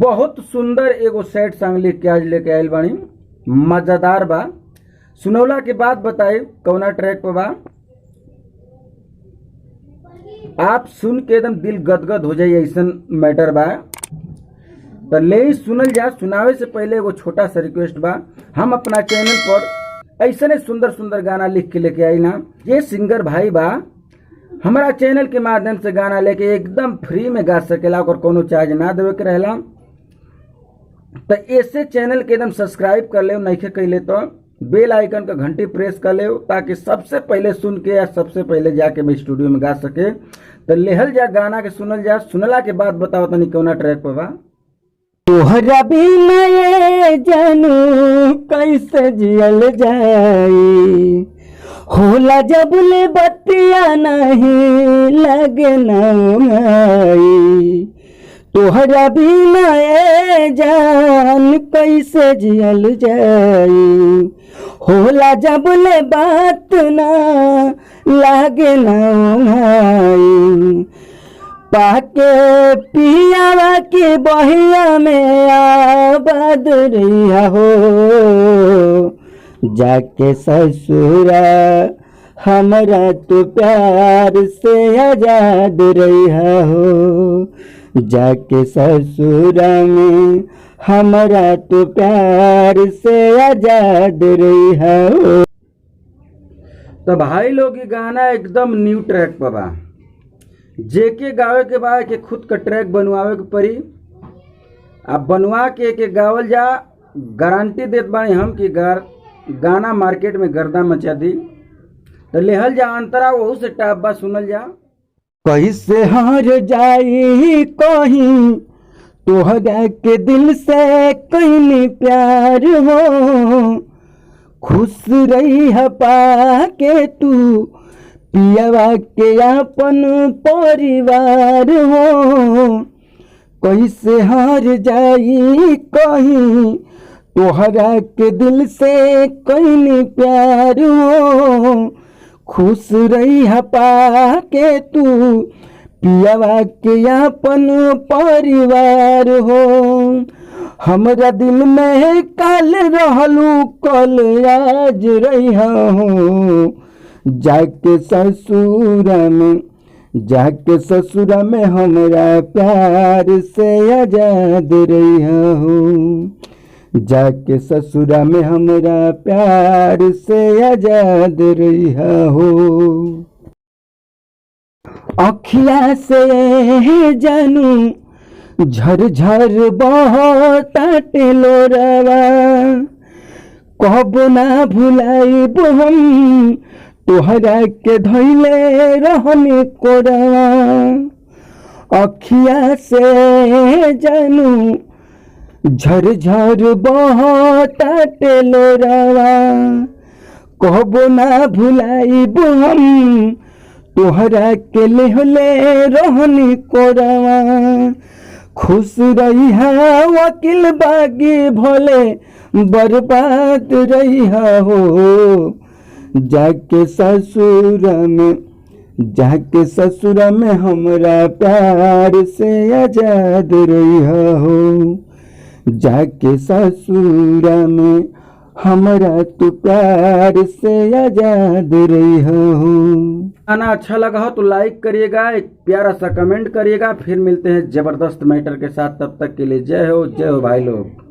बहुत सुंदर एगो सैड सॉन्ग लिख के आज लेके आयल बानी, मजेदार बा। सुनौला के बाद बताए कौना ट्रैक पे बा। आप सुन के एकदम दिल गदगद हो जाए ऐसन मैटर बा। तो ले सुनल जा। सुनावे से पहले एगो छोटा सा रिक्वेस्ट बा, हम अपना चैनल पर ऐसे सुंदर सुंदर गाना लिख के लेके आई ना। ये सिंगर भाई बा हमारा चैनल के माध्यम से गाना लेके एकदम फ्री में गा सकेला और कोनो चार्ज ना देवे के रहेला। तो ऐसे चैनल के एकदम सब्सक्राइब कर ले, नहीं कैले तो बेल आइकन का घंटी प्रेस कर ले, ताकि सबसे पहले सुन के या सबसे पहले जाके मैं स्टूडियो में गा सके। तो लेहल जा गाना के सुनल जा। सुनला के बाद बताओ तनी कौना ट्रैक पे बा। तोहरा बिना ये जानू कैसे जियल जाई, होला जब ले बतिया नहीं लगे नाई। तोहरा बिना ये जान कैसे जियल जाई, होला जब ले बात ना लागे नाई। पाके पियावा की बहिया में आबाद रहिया हो, जाके ससुरा हमरा तो प्यार से आजाद रहिया हो, जाके ससुरा में हमरा तो प्यार से आजाद रहिया हो। तो भाई लोग ये गाना एकदम न्यू ट्रैक पर बा। जेके गावे के बाद के खुद का ट्रैक बनवावे के पड़ी। अब बनवा के गावल जा। गारंटी देत बानी हम कि गाना मार्केट में गर्दा मचा दी। तो लेहल जा अंतरा वहू से टाप बा, सुनल जा। कैसे हार जाई कहीं तोहरा के दिल से कहीं प्यार हो, खुश रही है पाके तू पियावा के अपन परिवार हो। कैसे हार जाई कहीं तोहरा के दिल से कहीं प्यार हो, खुश रही है पाके तू पियावा के अपन परिवार हो। हमरा दिल में काल रहलू कल आज रही हो, जाके ससुरा में हमरा प्यार से आजाद रहिया हो, जाके ससुरा में हमरा प्यार से आजाद रहिया हो। अखिया से जानू झर झर बहताटे लोरावा, कब ना भुलाइब हम तोहरा के धैले रहनी कोरवा। अखिया से जानू झर झर बहताटे लोरावा, कब ना भुलाइब हम तोहरा के लेहले रहनी कोरवा। खुश रही है वकील बागी भोले बर्बाद रही हो, जाके ससुरा में हमरा प्यार से आजाद रही हो, जाके ससुरा में हमरा तो प्यार से आजाद रही हो। गाना अच्छा लगा हो तो लाइक करिएगा, एक प्यारा सा कमेंट करिएगा। फिर मिलते हैं जबरदस्त मैटर के साथ। तब तक के लिए जय हो भाई लोग।